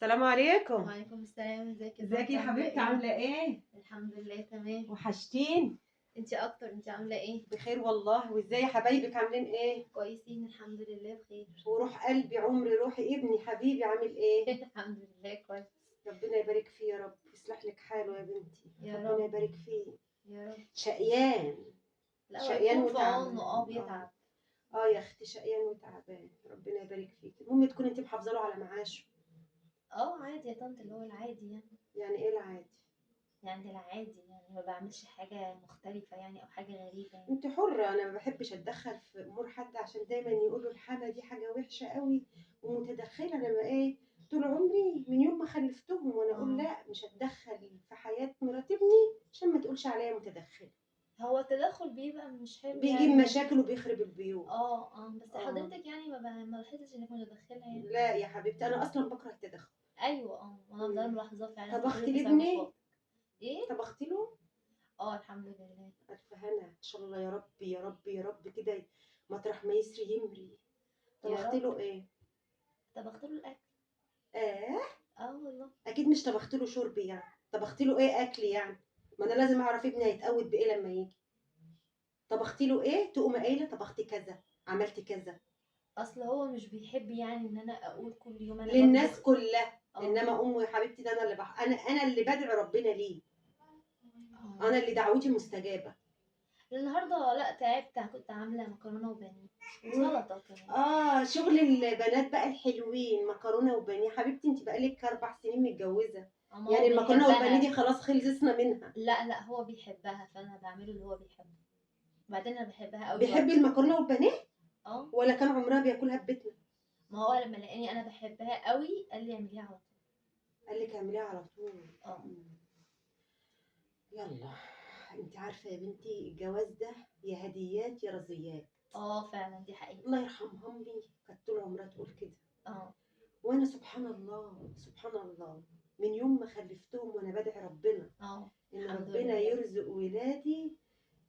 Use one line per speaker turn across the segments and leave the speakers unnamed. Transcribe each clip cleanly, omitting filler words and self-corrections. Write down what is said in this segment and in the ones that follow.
السلام عليكم.
وعليكم السلام. ازيك
ازيك يا حبيبتي؟ عامله ايه؟
الحمد لله تمام.
وحشتين.
انتي اكتر، انتي عامله ايه؟
بخير والله. وازاي يا حبايبك عاملين ايه؟
كويسين الحمد لله بخير.
وروح قلبي عمري روحي ابني حبيبي عامل ايه؟
الحمد لله كويس.
ربنا يبارك فيه يا رب، يصلح لك حاله يا بنتي.
يا
ربنا
رب
يبارك فيه.
يا رب.
شقيان.
لا
شقيان
ويكون في
وتعبان.
عونه، بيتعب.
يا اختي شقيان وتعبان. ربنا يبارك فيك. المهم تكون انت محافظه له على معاشه.
عادي يا طنط، اللي هو العادي يعني.
يعني ايه العادي؟
يعني العادي يعني ما بعملش حاجه مختلفه يعني او حاجه غريبه يعني.
انت حرة، انا ما بحبش اتدخل في امور حد عشان دايما يقولوا الحالة دي حاجة وحشة قوي ومتدخلة. انا ما ايه، طول عمري من يوم ما خلفتهم وانا اقول لا مش هتدخل في حياة مرات ابني عشان ما تقولش عليا متدخلة.
هو التدخل بيبقى مش حلو
بيجيب
يعني.
مشاكل وبيخرب البيوت.
بس حضرتك يعني ما لاحظتش انك متدخله يعني.
لا يا حبيبتي، انا اصلا بكره التدخل.
ايوه انا ده ملاحظاه فعلا في
طبختي
حضرتك
لابني؟
تصرفات. ايه؟
طبختي له؟
الحمد لله.
الف هنا ان شاء الله يا رب يا رب يا رب كده، مطرح ما يسري يمري.
يا
طبختي
رب.
له ايه؟
طبخت له الاكل.
آه.
والله.
اكيد مش طبخت له شرب يعني، طبخت له ايه اكل يعني؟ ما انا لازم اعرف ابني هيتقود بايه لما يجي. طبخت له ايه؟ تقوم قايله طبخت كذا، عملت كذا.
اصل هو مش بيحب يعني ان انا اقول كل يوم انا
للناس
بطبخ.
كلها. انما امه يا حبيبتي ده انا اللي انا اللي بدعي ربنا ليه. انا اللي دعوتي مستجابه.
النهارده لا تعبت، كنت عامله مكرونه وبانيه وسلطه كمان.
شغل البنات بقى الحلوين، مكرونه وبانيه. حبيبتي انت بقالك 4 سنين متجوزه،
ما
يعني
هو
المكرونه والبانيه
بيحبها.
دي خلاص خلصنا منها.
لا هو بيحبها فانا بعمله اللي هو بيحبه. وبعدين انا بحبها قوي
بيحب
برضه.
المكرونه والبانيه
اه
ولا كان عمرها بياكلها في بيتنا؟
ما هو لما لقاني انا بحبها قوي قال لي اعمليها على طول.
قال لك اعمليها على طول.
اه
يلا. انت عارفه يا بنتي الجواز ده يا هديات يا رزيات.
فعلا دي حقيقه.
الله يرحمها امي كانت طول عمرها تقول كده.
اه
وانا سبحان الله سبحان الله، من يوم ما خلفتهم وانا بدعي ربنا ان
الحمد
ربنا
لله.
يرزق ولادي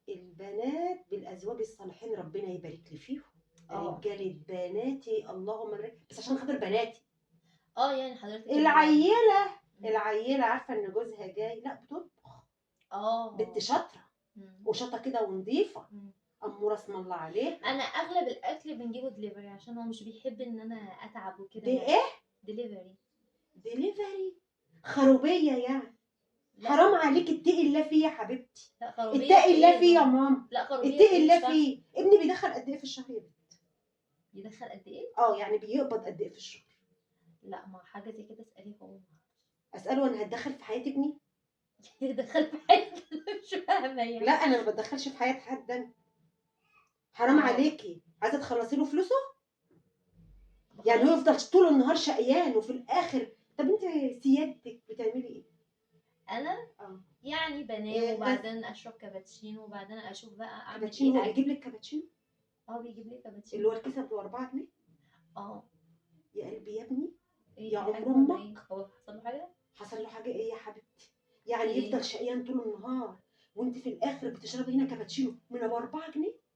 البنات بالازواج الصالحين، ربنا يبارك لي فيهم. رجاله بناتي اللهم بارك، بس عشان خاطر بناتي.
يعني حضرتك
العيله عارفه ان جوزها جاي، لا بتطبخ. بنت شاطره وشاطه كده ونظيفه. اموره اسم الله عليها.
انا اغلب الاكل بنجيبه دليفري عشان هو مش بيحب ان انا اتعب وكده
دي
يعني.
ايه؟
دليفري.
دليفري؟ خروبيه يعني.
لا
حرام عليك، اتقي الله فيه يا حبيبتي.
لا خروبيه
اتقي الله
ايه
فيه يا
بقى؟
ماما.
لا خروبيه
اتقي
ايه مش
الله
فاهمه.
فيه. ابني بيدخل قد ايه في الشهر يا بنت؟
يدخل قد ايه؟
يعني بيقبض قد ايه في الشهر؟
لا ما حاجه زي كده اساليه هو.
اساله انا هتدخل في حياه ابني؟
يدخل في حاجه مش فاهمه يعني.
لا انا ما بدخلش في حياه حد انا. حرام عليكي، عايزه تخلصي له فلوسه؟ يعني هو يفضل طول النهار شقيان وفي الاخر. طب انت سيادتك بتعملي ايه؟
انا يعني بنام وبعدين اشرب كابتشينو وبعدين اشوف بقى اعمل
كابتشينو؟
ايه
هو بيجيب لك كابتشينو؟
بيجيب لي كابتشينو
اللي هو الكيسه ب 4 جنيه؟ يا قلبي يا ابني.
ايه
يا
في حاجه
عمر
ولا ايه؟
امك.
هو حصل له حاجه؟
حصل له حاجه ايه يا حبيبتي؟ يعني
إيه؟
يفضل شقيان طول النهار وانت في الاخر بتشربي هنا كابتشينو من ابو 4 جنيه؟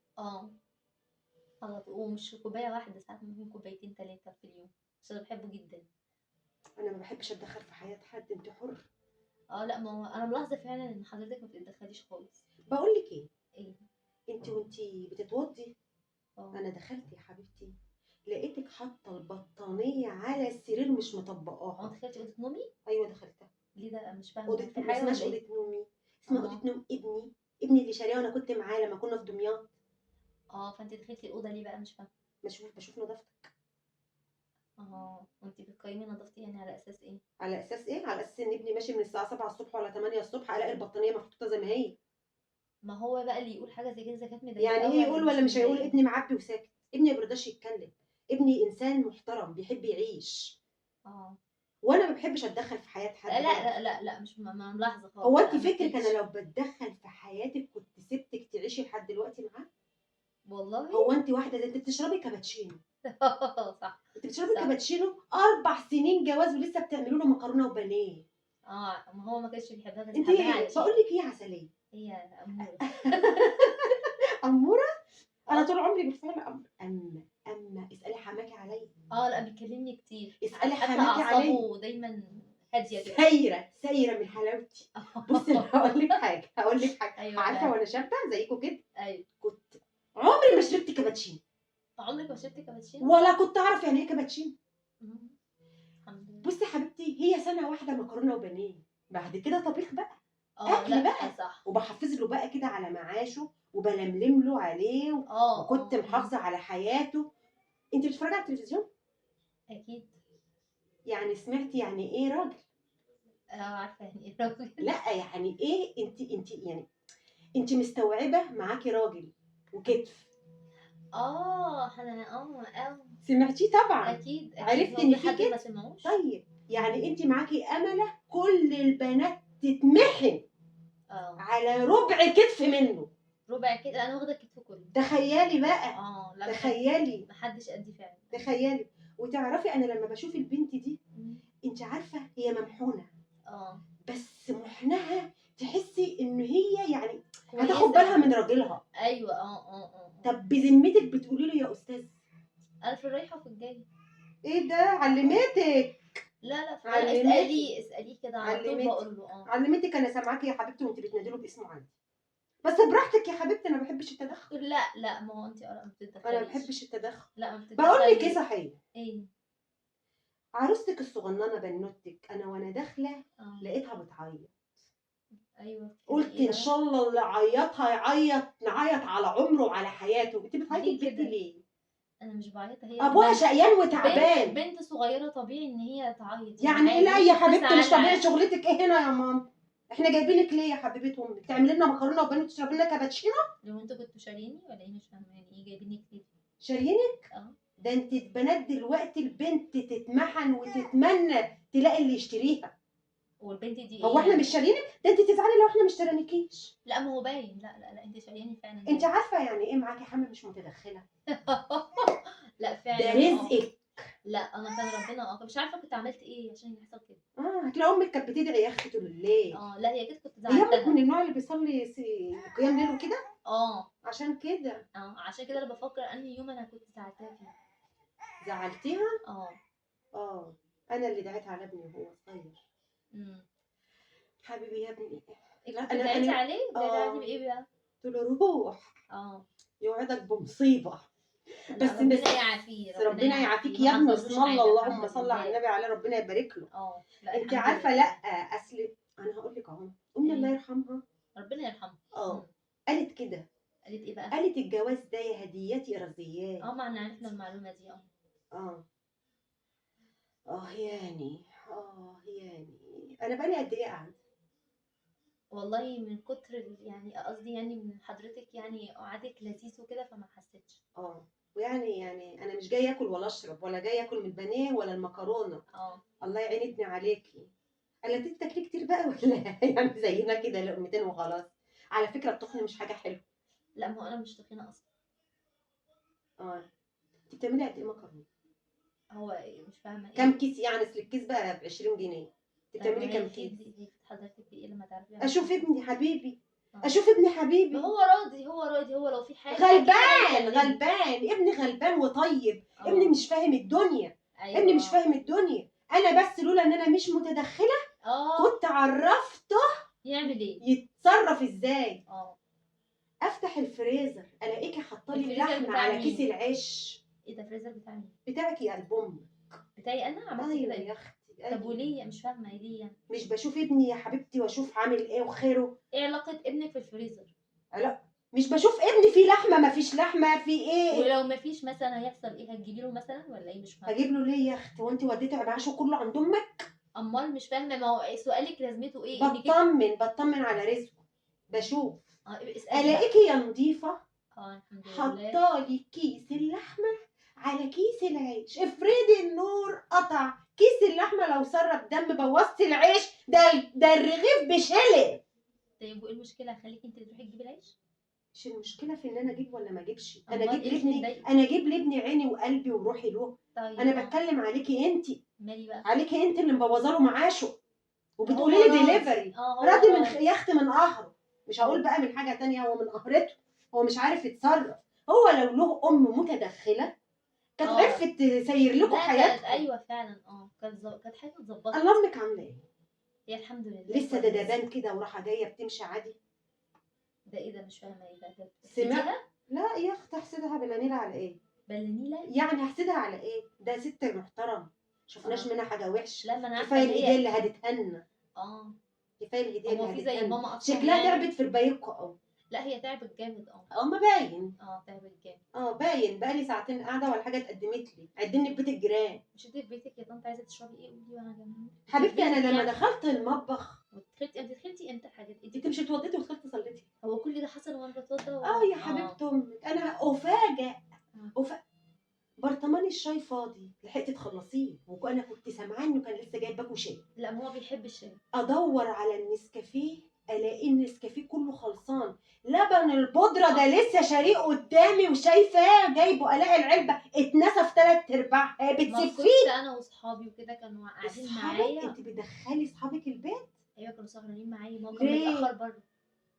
على طول. ومش كوبايه واحده، ساعات ممكن كوبايتين 3 في اليوم بس انا بحبه جدا.
انا ما بحبش اتدخل في حياه حد، انت حر.
لا ما هو انا ملاحظه فعلا ان حضرتك ما بتتدخليش خالص.
بقول لك
ايه؟
انت وانت بتتوضي
اه
انا دخلت يا حبيبتي لقيتك حاطه البطانيه على السرير مش مطبقاها.
دخلتي اوضه نومي؟
ايوه دخلتها.
ليه ده؟ مش فاهمه
اوضه
في
ما
حاجه
اسمهاش
ولا
اوضه
ايه؟
نومي، اسمها اوضه نوم ابني اللي شاريها وانا كنت معاه لما كنا في دمياط.
فانت دخلتي الاوضه ليه بقى؟ مش فاهمه.
بشوف نظافتك.
وانت بتقيمي نظافتي يعني على اساس ايه؟
على اساس ايه؟ على اساس ان ابني ماشي من الساعه 7 الصبح ولا 8 الصبح الاقي البطانيه محطوطه زي ما هي.
ما هو بقى اللي يقول حاجه زي كده اذا كانت مضايقاه
يعني ايه يقول ولا مش هيقول؟
مضايقاه.
ابني معبي وساكت، ابني ما بيرضاش يتكلم، ابني انسان محترم بيحب يعيش. وانا ما بحبش اتدخل في حياه حد.
لا مش ما ملاحظه خالص.
هو انت فكرك انا لو بتدخل في حياتك كنت سبتك تعيشي لحد دلوقتي معاه؟
والله.
هو انت واحده زي انت بتشربي كابتشينو.
صح.
انت بتشربي كابتشينو 4 سنين جواز ولسه بتعملوا له مكرونه وبانيه.
ما هو ما كانش بيحبها بس
انت
حبها على
بقول لك ايه يا عسليه؟
هي اموره.
اموره. انا طول عمري بالفعل اما اسالي حماكي عليا.
لا بيكلمني كتير،
اسالي
حتى
حماتي عليا.
اعصابه دايما هاديه كده.
سايره من حلاوتي. بصي أنا هقول لك حاجه
ايوه
عارفه
لا.
وانا شابه زيكم كده
ايوه.
كنت عمري ما شربت كابتشينو
عمرك ما شربت كابتشينو؟
ولا كنت اعرف يعني ايه كابتشينو.
مم. الحمد لله.
بصي يا حبيبتي هي سنه واحده مكرونه وبانيه، بعد كده طبيخ بقى، اكل
لا
بقى،
صح.
وبحفظ له بقى كده على معاشه وبلملم له عليه وكنت محافظه على حياته. انت بتتفرجي على التلفزيون؟
اكيد.
يعني سمعتي يعني ايه راجل؟
عارفه يعني ايه راجل.
لا يعني ايه انت يعني انت مستوعبه معاكي راجل وكتف؟
انا
سمعتيه طبعا.
اكيد
عرفت
هو
ان
في
في
حد ما
كتف.
سمعوش؟
طيب يعني انت معاكي امله كل البنات تتمحن على ربع كتف منه.
ربع كده انا واخده الكتف كله.
تخيلي بقى.
لا
تخيلي.
محدش قدي فعلا.
تخيلي. وتعرفي انا لما بشوف البنت دي انت عارفه هي ممحونه بس محنها تحسي ان هي يعني هتاخد بالها من راجلها.
ايوه.
طب بذمتك بتقولي له يا استاذ؟
انا في الرايحه وفي الجاي.
ايه ده علمتك؟
لا
علمتك.
اساليه كده على طول بقول له
علمتك. انا سامعاكي يا حبيبتي وانت بتنادي له باسمه عندي، بس براحتك يا حبيبتي انا ما بحبش التدخل.
لا ما هو انت ما بتتدخليش.
انا ما بحبش التدخل.
لا ما بتتدخلي.
بقول لك ايه صحيح؟
ايه؟
عروستك الصغننه بنوتك انا وانا داخله لقيتها بتعيط.
ايوه.
قلت ان شاء الله اللي عيطها نعيط على عمره وعلى حياته. انت بتعيطي البنت ليه؟
انا مش بعيطها، هي
ابوها شقيان وتعبان.
بنت صغيره طبيعي ان هي تعيط
يعني لا يا حبيبتي مش طبيعي. شغلتك ايه هنا يا ماما؟ احنا جايبينك ليه يا حبيبه امي؟ تعملي لنا مكرونه وبانيه وتشربي لنا كابتشينو؟
لو انتوا كنتوا شاريني ولا ايه؟ مش فاهمه يعني ايه جايبينك ليه؟
شاريينك؟ ده انت البنات دلوقتي البنت تتمحن وتتمنى تلاقي اللي يشتريها.
والبنت دي ايه؟
هو احنا مش شاريينك؟ ده انت تزعلي لو احنا مش شارينكيش.
لا ما هو باين. لا انت شارياني فعلا.
انت عارفه يعني ايه معاكي حمل مش متدخله؟
لا فعلا
ده رزقك.
لا انا كان ربنا مش عارفه كنت عملت ايه عشان يحصل كده.
هتلاقي امك كانت بتدعي يا اختي طول الليل.
لا هي كده كنت
هي
زعلتها.
امك من النوع اللي بيصلي قيام ليل وكده. عشان كده.
عشان كده انا بفكر انهي يوم انا كنت زعلتها فيه.
زعلتيها؟ انا اللي دعيت على ابني وهو صغير. حبيبي يا ابني.
كنت دعيتي عليه؟ دعيتي عليه بايه بقى؟
قلت له روح يوعدك بمصيبه. بس
ربنا يعافيه.
ربنا يعافيك يا ابني. بسم الله اللهم صل على النبي عليه ربنا يبارك له. انت عارفه لا اصل انا هقول لك اهو امي الله يرحمها
ربنا يرحمها
قالت كده.
قالت ايه بقى؟
قالت الجواز ده يا هدياتي رزيات.
ما احنا عرفنا المعلومه دي.
يعني انا بقالي قد ايه قاعده؟
والله من كتر يعني قصدي يعني من حضرتك يعني قعدك لذيذ وكده فما حسيتش.
يعني انا مش جايه اكل ولا اشرب ولا جايه اكل من البانيه ولا المكرونه. الله يعين ابني عليكي. قلت تاكلي كتير بقى ولا يعني زينا كده لقمتين وخلاص؟ على فكره التخن مش حاجه حلوه.
لا ما هو انا مش تخينه اصلا.
انت بتعملي قد ايه مكرونه؟
هو مش فاهمه ايه
كام كيس يعني؟ اصل الكيس بقى ب 20 جنيه. انت بتعملي كام كيس؟
حضرتك بايه لما تعرفي؟
اشوف ابني حبيبي. اشوف ابني حبيبي.
هو راضي هو لو في حاجه
غلبان ابني غلبان وطيب. ابني مش فاهم الدنيا. ابني مش فاهم الدنيا. انا بس لولا ان انا مش متدخله كنت عرفته
يعمل ايه،
يتصرف ازاي. افتح الفريزر الاقيكي حاطه لي اللحمه على كيس العيش.
ايه ده الفريزر بتاع مين؟
بتاعك يا قلب امك.
بتاعي انا عملت كده
يا اختي.
طب وليه؟ مش فاهمه ليه يعني.
مش بشوف ابني يا حبيبتي واشوف عامل ايه وخيره.
ايه علاقه ابنك في الفريزر؟
لا مش بشوف ابني في لحمه ما فيش لحمه في ايه.
ولو ما فيش مثلا هيحصل ايه؟ هتجيبي له مثلا ولا ايه؟ مش فاهمه.
هجيب له ليه يا اختي؟ وانت وديتي عبعاشه كله عند امك؟
امال مش فاهمه. ما هو سؤالك لازمته ايه؟
بطمن على رزقه. بشوف
الاقيكي
يا نضيفه حطالي كيس اللحمه على كيس العيش. افرضي النور قطع كيس اللحمه لو سرب دم بوظتي العيش. ده الرغيف بشلل.
طيب وايه المشكله؟ خليكي انت تروحي تجيبي العيش.
مش المشكله في ان انا اجيب ولا ما اجيبش. انا اجيب لابني عيني وقلبي وروحي له.
طيب
انا بتكلم عليكي انت.
مالي بقى؟
عليكي انت اللي مبوظه له معاشه وبتقولي لي ديليفري. راضي من يا اختي من قهره. مش هقول بقى من حاجه تانية. هو من قهرته. هو مش عارف يتصرف. هو لو له ام متدخله كانت
اه
عرفت تسير لكم
لا كانت
حياتكم.
ايوه فعلا كانت حاجه اتظبطت.
الله، امك عامله ايه؟
هي الحمد لله
لسه
كويسه.
دبان كده وراحه جايه بتمشي عادي؟
ده ايه ده؟ مش فاهمه ايه ده
سمع.
حسيتيها؟
لا يا اختي، احسدها بلانيلة على ايه؟
بلانيلا؟
يعني هحسدها على ايه؟ ده ست محترم، شفناش
اه
منها حاجه وحش.
لا ما انا عارفه
كفايه
ان
الهديه
هي
اللي هدتهن،
اه.
كفايه الهديه
هو
اللي
في زي
هدتهن.
ماما اصلا
شكلها
يعني؟
تعبت في ربايبكم قوي.
لا هي تعبت جامد
ما باين.
تعبت جامد.
باين، بقالي ساعتين قاعده ولا حاجه اتقدمت لي، عدني في بيت الجيران.
مش انت في بيتك يا طنط عايزه تشربي ايه؟ قولي وانا جنبك.
حبيبتي انا لما دخلت المطبخ،
دخلتي امتى الحاجات دي؟
انت مش اتوضيتي ودخلتي صليتي؟
هو كل ده حصل وانا بتوضى
يا حبيبه امك، انا افاجئ. برطمان الشاي فاضي، لحقتي تخلصيه، وانا كنت سامعاه انه كان لسه جايب باكو شاي.
لا ما هو بيحب الشاي.
ادور على النسكافيه، الاقي النسكافيه كله خلصان. لبن البودره ده لسه شاريه قدامي وشايفاه جايبه، الاقي العلبه اتنسف 3/4.
مخصوص
بتسفيه.
انا واصحابي وكده كانوا قاعدين
اصحابك؟
معايا.
انت بتدخلي اصحابك البيت؟
ايوه كانوا سهرانين معايا، ما هو كان
ليه؟
متاخر برضه.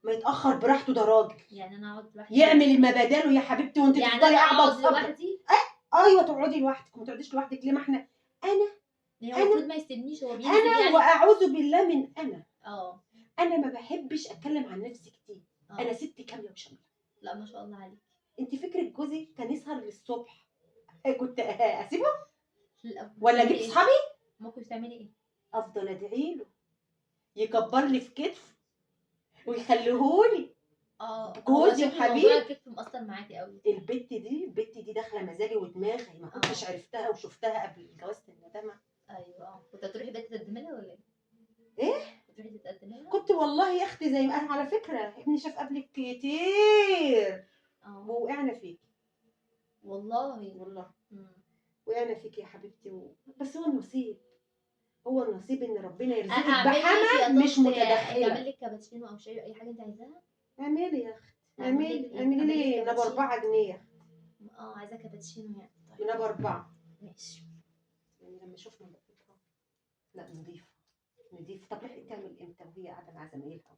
ما يتاخر براحته، ده راجل.
يعني انا اقعد لوحدي؟
يعمل ما بداله يا حبيبتي، وانت
يعني
تفضلي
انا
قاعده
اقعد
وصابره.
لوحدي؟
ايوه تقعدي لوحدك، ما تقعديش لوحدك ليه؟ ما احنا انا
يعني هو المفروض ما يسيبنيش، هو بينزل
انا
يعني.
واعوذ بالله من انا.
اه
انا ما بحبش اتكلم عن نفسي كتير. انا
اه
ست كامله وشامله.
لا ما شاء الله عليك.
انت فكرة جوزي كان يسهر للصبح، كنت اسيبه
لا
ولا
بتعملي
اجيب
ايه؟
صحابي؟
ممكن تعملي ايه؟
افضل ادعي له يكبر لي في كتف ويخليهولي
هو
جوزي
شكله موضوع
وحبيبي.
الكتف مأثر معاكي قوي.
البت دي داخله مزاجي ودماغي، ما كنتش عرفتها وشفتها قبل جوازة الندامه.
ايوه كنت هتروحي بيت تقدمي لها ولا ايه؟
ايه؟
كنت هتروحي تتقدمي لها؟
كنت والله يا اختي، زي ما انا على فكره ابني شاف قبلك كتير ووقعنا فيك.
والله.
وقعنا فيك يا حبيبتي بس هو النصيب، هو النصيب ان ربنا يرزقك
اعمل لك يا
بحما مش
طنط،
متدخله.
اعمل لك كابتشينو او شاي اي حاجه انت عايزاها.
اعملي يا اختي،
اعمل لك
اعملي
ايه؟
اعملي
اعمل لك
لي نبى
كابتشينو.
4 جنيه.
عايزه كابتشينو يعني. طيب
نبى 4.
ماشي.
يعني لما شفنا نظيفها، لا نضيف. طب لحقت تعمل امتى وهي قاعده مع زمايلها؟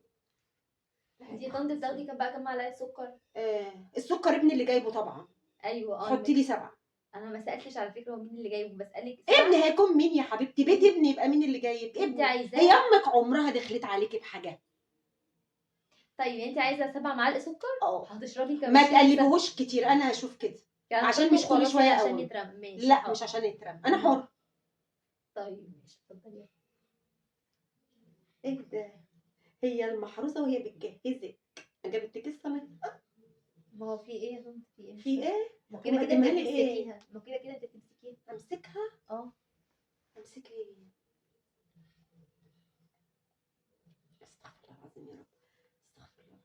انت يا طنط بتاخدي كام معلقه سكر؟
السكر ابني اللي جايبه طبعا.
ايوه
حطي لي 7.
انا ما سالتش على فكره هو مين اللي جايبه، بسالك
ابني هيكون مين يا حبيبتي؟ بيت ابني يبقى مين اللي جايب؟
انت
ابني.
عايزاه؟
هي امك عمرها دخلت عليكي بحاجه؟
طيب انت عايزه 7 معالق سكر؟ هتشربي كام؟
ما تقلبهوش كتير، انا هشوف كده عشان مش كل شويه
عشان
اقوم.
يترمى. ماشي.
لا مش عشان يترمى، انا حر.
طيب ماشي اتفضلي.
ايه ده؟ هي المحروسه وهي بتجهزك جابت لك الصينيه؟
ما هو في ايه يا طنط؟ في ايه؟
في ايه؟
ما كده كده انت بتمسكيها. ما كده كده انت بتمسكيها.
امسكها؟ امسك ايه؟ استغفر الله العظيم يا رب، استغفر الله العظيم.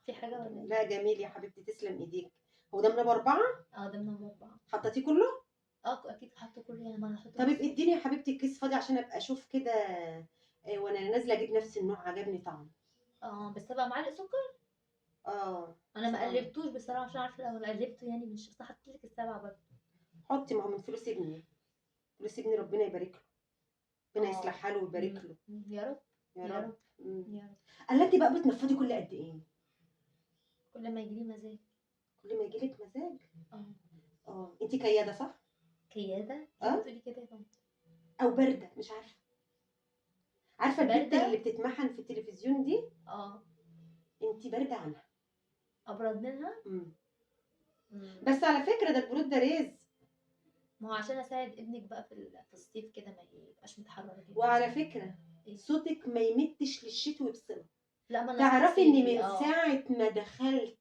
في حاجه ولا ايه؟
لا جميل يا حبيبتي، تسلم ايديك. هو ده من نبى 4؟
ده من نبى 4.
حطيتيه كله؟
اكيد حاطه كله يعني، ما انا حاطه.
طب اديني يا حبيبتي الكيس فاضي عشان ابقى اشوف كده. وانا نازله اجيب نفس النوع، عجبني طعمه.
بس 7 معالق سكر. انا ما قلبتوش بصراحه عشان عارفه لو قلبته يعني مش بس حطيت لك ال7 برضه.
حطي، ما هو من فلوس ابني. فلوس ابني ربنا يبارك له، ربنا يصلح حاله ويبارك له.
يا رب
يا رب.
يا رب.
قال انت بقى بتنفضي كل قد ايه؟
كل ما يجيلي مزاج.
كل ما يجيلك مزاج؟ انت كياده صح؟
كياده؟ بتقولي كده يا طنط؟
او بارده، مش عارفه البنت
باردة؟
اللي بتتمحن في التلفزيون دي؟ انت بارده عنها.
ابرد منها؟
بس على فكره ده البرود ده رزق.
ما هو عشان اساعد ابنك بقى في الصيف كده ما يبقاش متحرر جدا.
وعلى فكره صوتك ما يمتش للشتوي بصله.
لا ما انا
تعرفي ان من ساعه ما دخلت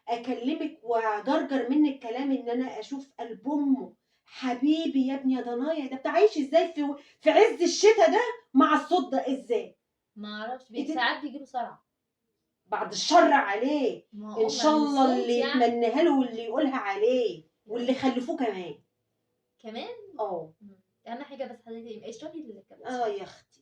اكلمك واجرجر منك كلام ان انا اشوف قلب امه. حبيبي يا ابني يا ضنايا، ده بتعيش ازاي في عز الشتاء ده مع الصوت ده؟ ازاي؟
ما اعرفش، ساعات بيجيله صرع.
بعد الشر عليه، ان شاء الله اللي
يعني
يتمناها له واللي يقولها عليه واللي خلفوه كمان.
اهم حاجه بس حضرتك اشربي
الكابتشينو. يا اختي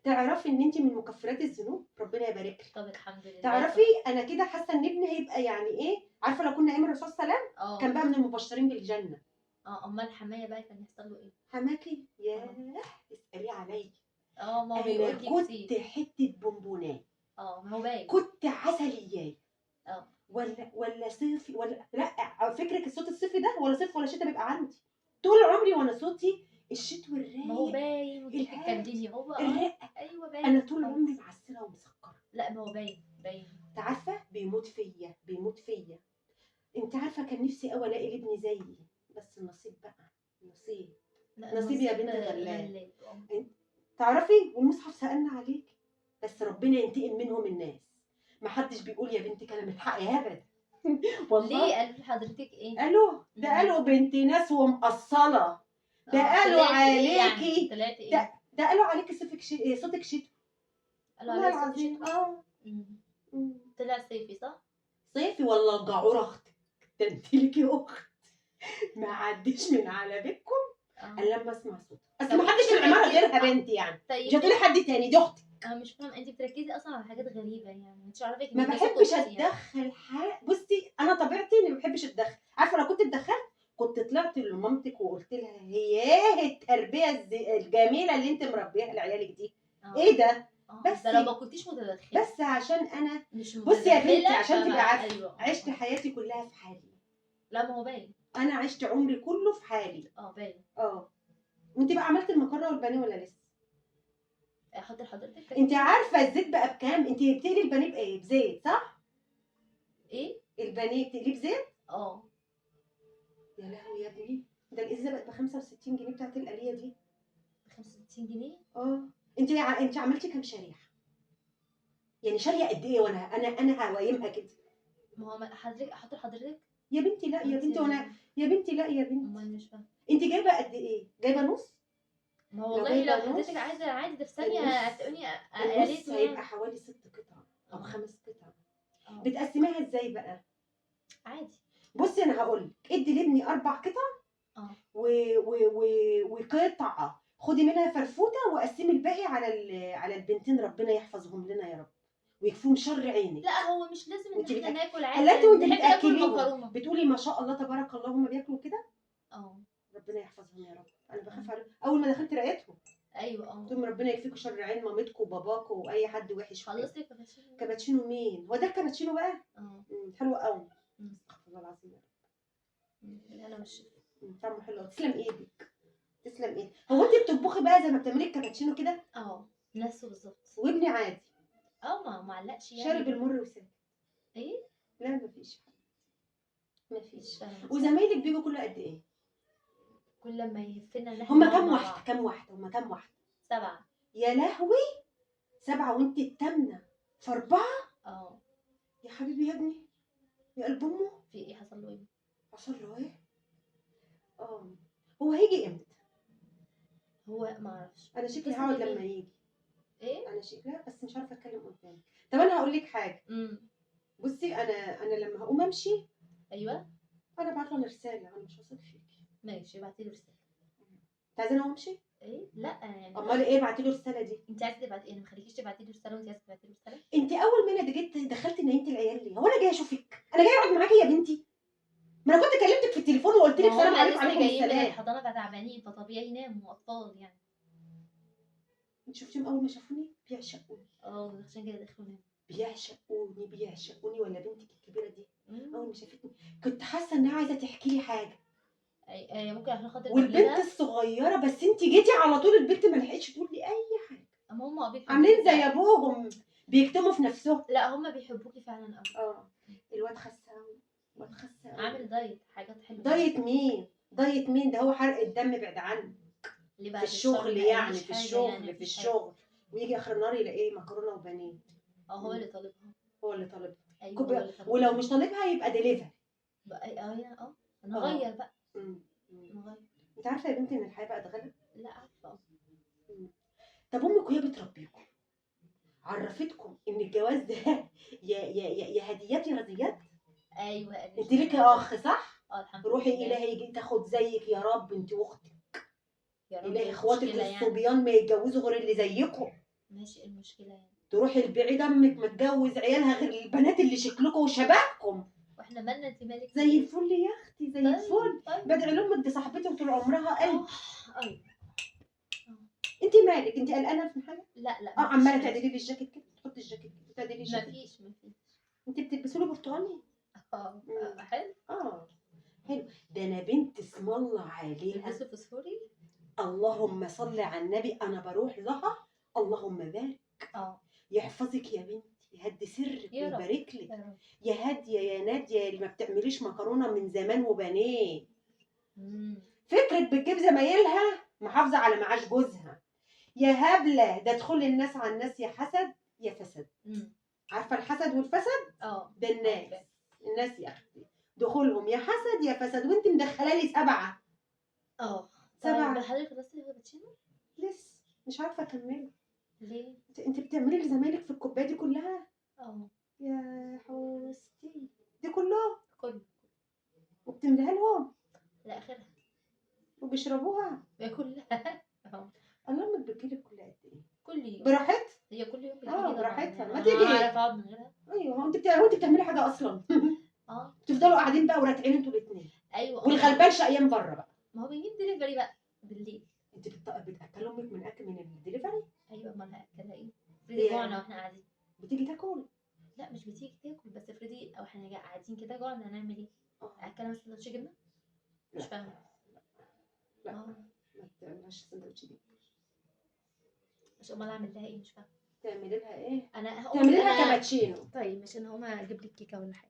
تعرفي ان انت من مكفرات الذنوب، ربنا يبارك لك.
طب الحمد لله.
تعرفي انا كده حاسه ان ابني هيبقى يعني ايه، عارفه لو كنا ايام الرسول صلى الله عليه وسلم كان بقى من المبشرين بالجنه.
امال الحمايه بقى كان يحصل له ايه؟
حماكي ياه اسالي عليا.
ما هو بيقول لي
كنت حته بونبونات.
ما هو باين.
كنت عسليات. ولا صيفي ولا لا. على فكرك الصوت الصيفي ده ولا صيف ولا شتاء بيبقى عندي طول عمري، وانا صوتي الشتوي
ما هو
الرايق
باين وانت
الهادي
بتتكلمي، هو
الرق.
ايوه
انا
باين
طول عمري
خالص.
معسله ومسكره.
لا ما هو باين باين.
انت عارفه بيموت فيا بيموت فيا. انت عارفه كان نفسي قوي الاقي ابني زيي، بس النصيب بقى نصيب.
لا
نصيب يا
النصيب
بنت غلاب.
غلاب.
تعرفي والمصحف سألنا عليك، بس ربنا ينتقم منهم الناس. ما حدش بيقول يا بنتي كلام الحق يا ابدا. والله.
ليه قالوا لحضرتك ايه؟
قالوا ده قالوا بنت ناس ومقصله. ده قالوا
طلعت ايه يعني؟
عليكي
طلعت ايه؟
ده قالوا عليكي صوتك شتوي.
قالوا
والله
عليا صوت
العظيم
شتوي. طلع صيفي صح؟
صيفي ولا الجعوره اختك. ده انت ليكي اخت ما عديش من على بيتكم الا لما اسمع صوتها، اصل ما حدش في العماره غيرها بنتي يعني.
طيب
مش هتقولي حد تاني، دي اختي.
انا مش فاهمه، انت بتركزي اصلا على حاجات غريبه يعني، مش عارفه
ما بحبش اتدخل بصي انا طبيعتي اني ما بحبش اتدخل. عارفه لو كنت اتدخلت كنت طلعت لمامتك وقلت لها هي ايه التربيه الجميله اللي انت مربيها لعيالك دي. ايه ده؟
بس ده لو ما كنتيش متدخله،
بس عشان انا
مش
بصي يا بنتي عشان
فما
تبقي عارفه.
أيوة.
عشت حياتي كلها في حالي.
لا ما هو باين.
انا عشت عمري كله في حالي.
باين.
وانت بقى عملت المكرونه والبانيه ولا لسه؟
احضر حضرتك.
انت عارفه الزيت بقى بكام؟ انت بتقلي البانيه بايه؟ بزيت صح؟
ايه
البانيه بتقليه بزيت؟
يا
لهوي يا ابني، ده الازازه بقت ب 65 جنيه بتاعت القليه دي.
ب 65 جنيه؟
انت عملتي كام شريحه؟ يعني شاريه قد ايه وانا انا هوايمها كده؟
ما هو حضرتك احط لحضرتك
يا بنتي لا يا بنتي وانا يا بنتي لا يا بنتي.
امال مش فاهمه.
انت جايبه قد ايه؟ جايبه نص؟
ما هو والله لو حضرتك عايزه عادي ده في ثانيه هتقولي
النص هيبقى حوالي 6 قطع او 5 قطع. بتقسميها ازاي بقى؟
عادي.
بصي انا هقول لك ادي لابني 4 قطع وقطعه خدي منها فرفوته وقسمي الباقي على البنتين، ربنا يحفظهم لنا يا رب ويكفيهم شر عينك.
لا هو مش لازم ان احنا ناكل عادي.
قالت وانت بتاكليهم بتقولي ما شاء الله تبارك الله هم بياكلوا كده. ربنا يحفظهم يا رب. انا بخاف عليهم اول ما دخلت لقيتهم.
ايوه
قلت ربنا يكفيكوا شر عين مامتكم وباباكم واي حد وحش.
خلصتي كابتشينو؟
كابتشينو مين؟ هو ده الكابتشينو بقى؟ حلو قوي. استغفر الله العظيم يا رب.
انا مش
طعمه حلو. تسلم ايدك تسلم ايدك. هو انت بتطبخي بقى زي ما بتعملي الكابتشينو كده؟
نفسه بالظبط.
وابني عادي
ما معلقش يعني.
شارب المر وساكت.
ايه؟
لا مفيش وزمايلك بيجوا كل قد ايه؟
كل ما يهفنا ان احنا
هما كام واحده؟ هما كام واحده؟
7.
يا لهوي 7 وانت التامنه في 4؟ يا حبيبي يا ابني يا قلب امه.
في ايه حصل له؟ ايه
حصل له ايه؟ هو هيجي امتى؟
هو ما اعرفش.
انا شكلي هقعد لما يجي.
ايه؟
انا لا بس مش عارفه اتكلم قدامك. طب انا هقول لك حاجه. بصي انا لما هقوم امشي.
ايوه
انا ابعت له رساله. انا مش هثق فيكي.
ماشي ابعتي له رساله.
انت عايزاني اقوم امشي؟
ايه لا يعني
امال ايه ابعتي له الرساله دي؟
انت عايزه تبعتي ايه؟ ما خليكيش تبعتي له رساله وانت عايزه تبعتي له رساله.
انت اول ما انا جيت دخلت نيمت العيال ليه؟ هو انا جايه اشوفك؟ انا جايه اقعد معاكي يا بنتي؟ ما انا كنت كلمتك في التليفون وقلت لك سلام عليكم وعليكم السلام.
جايين من الحضانه بقى تعبانين فطبيعي يناموا اطفال يعني.
انت شفتيهم اول ما شافوني بيعشقوني.
عشان كده دخلوا ناموا.
بيعشقوني ولا بنتك الكبيره دي اول ما شافتني كنت حاسه انها عايزه تحكي لي حاجه.
اي ممكن عشان خاطر
والبنت الصغيره بس انت جيتي على طول البنت ما لحقتش تقول لي اي حاجه.
اما هم
عاملين زي ابوهم بيكتموا في نفسهم.
لا هم بيحبوكي فعلا قوي.
الواد خس
عامل دايت حاجات حلوه.
دايت مين ده هو حرق الدم بعد عنه في الشغل يعني في الشغل ويجي اخر النهار يلاقيه مكرونه وبانيه.
هو اللي طالبها.
ايوه ولو مش طالبها يبقى ديليفري.
نغير بقى.
نغير. انت عارفه يا بنتي ان الحياه بقت غلا؟
لا عارفه.
طب امك وهي بتربيكم عرفتكم ان الجواز ده يا هديات يا رضيات؟
ايوه
انت ليكي اخ صح؟
الحمد لله.
روحي الهي يجي تاخد زيك يا رب انت واختك.
يا رب.
الهي اخواتك الصبيان ما يتجوزوا غير اللي زيكم.
ماشي المشكله يعني.
تروحي البعيد امك ما تجوز عيالها غير البنات اللي شكلكم وشبهكم.
واحنا مالنا انت مالك؟
زي الفل يا اختي زي الفل. بدعي لامك دي صاحبتي طول عمرها قلب. انت مالك؟ انت قلقانه في حاجه؟
لا
عماله تعدلي لي الجاكيت كده تحطي الجاكيت كده تعدلي لي الجاكيت.
مفيش.
انت بتلبسوا له برتقاني؟
حلو.
اه حلو. ده انا بنت اسم الله عليها،
تلبسي فوسفوري.
اللهم صل على النبي، انا بروح لها اللهم بارك، يحفظك يا بنتي، يهدي سرك
يا رب
ويبارك لك،
يا رب.
يا هاديه يا ناديه اللي ما بتعمليش مكرونه من زمان وبنيه. فكرة بتجيب زمايلها محافظة على معاش جوزها، يا هبلة ده دخول الناس على الناس، يا حسد يا فسد. عارفة الحسد والفسد؟ ده الناس، الناس يا أختي دخولهم يا حسد يا فسد، وانت مدخلة لي 7.
طيب
7
حضرتك خلصتي الكابتشينو؟
لسه مش عارفة أكمله.
ليه؟
انت بتعملي لزمايلك في الكوباية دي كلها؟
اه
يا حوستي دي كلها
كله.
وبتمليها لهم
لآخرها.
وبيشربوها؟
كلها.
الله، امك بتجيلك كل قد ايه؟
كل يوم.
براحتها.
هي كل يوم بتجيلي طبعا،
براحتها، ما
يعني
تيجي.
انا هعرف اقعد من غيرها.
ايوه، هو انت بتعملي حاجه اصلا؟ تفضلوا قاعدين بقى وراتعين انتوا الاثنين،
ايوه.
والغلبان شقيان بره بقى.
ما هو بيجيب دليفري بقى بالليل.
انت بتاكلي امك من اكل من الدليفري؟
ايوه، امال هاكلها ايه؟ افرضي جوعنا واحنا قاعدين.
بتيجي تاكل؟
لا مش بتيجي تاكل، بس افرضي او احنا قاعدين كده جوعنا هنعمل ايه؟ اكلها مثلا سندوتش جبنه؟ مش فاهمه.
لا ما تعملهاش السندوتش دي.
مش امال اعمل لها ايه؟ مش فاهمه.
تعملي لها ايه؟
انا
تعملي لها كابتشينو.
طيب مش انا هقوم اجيب لك كيكه ولا حاجه.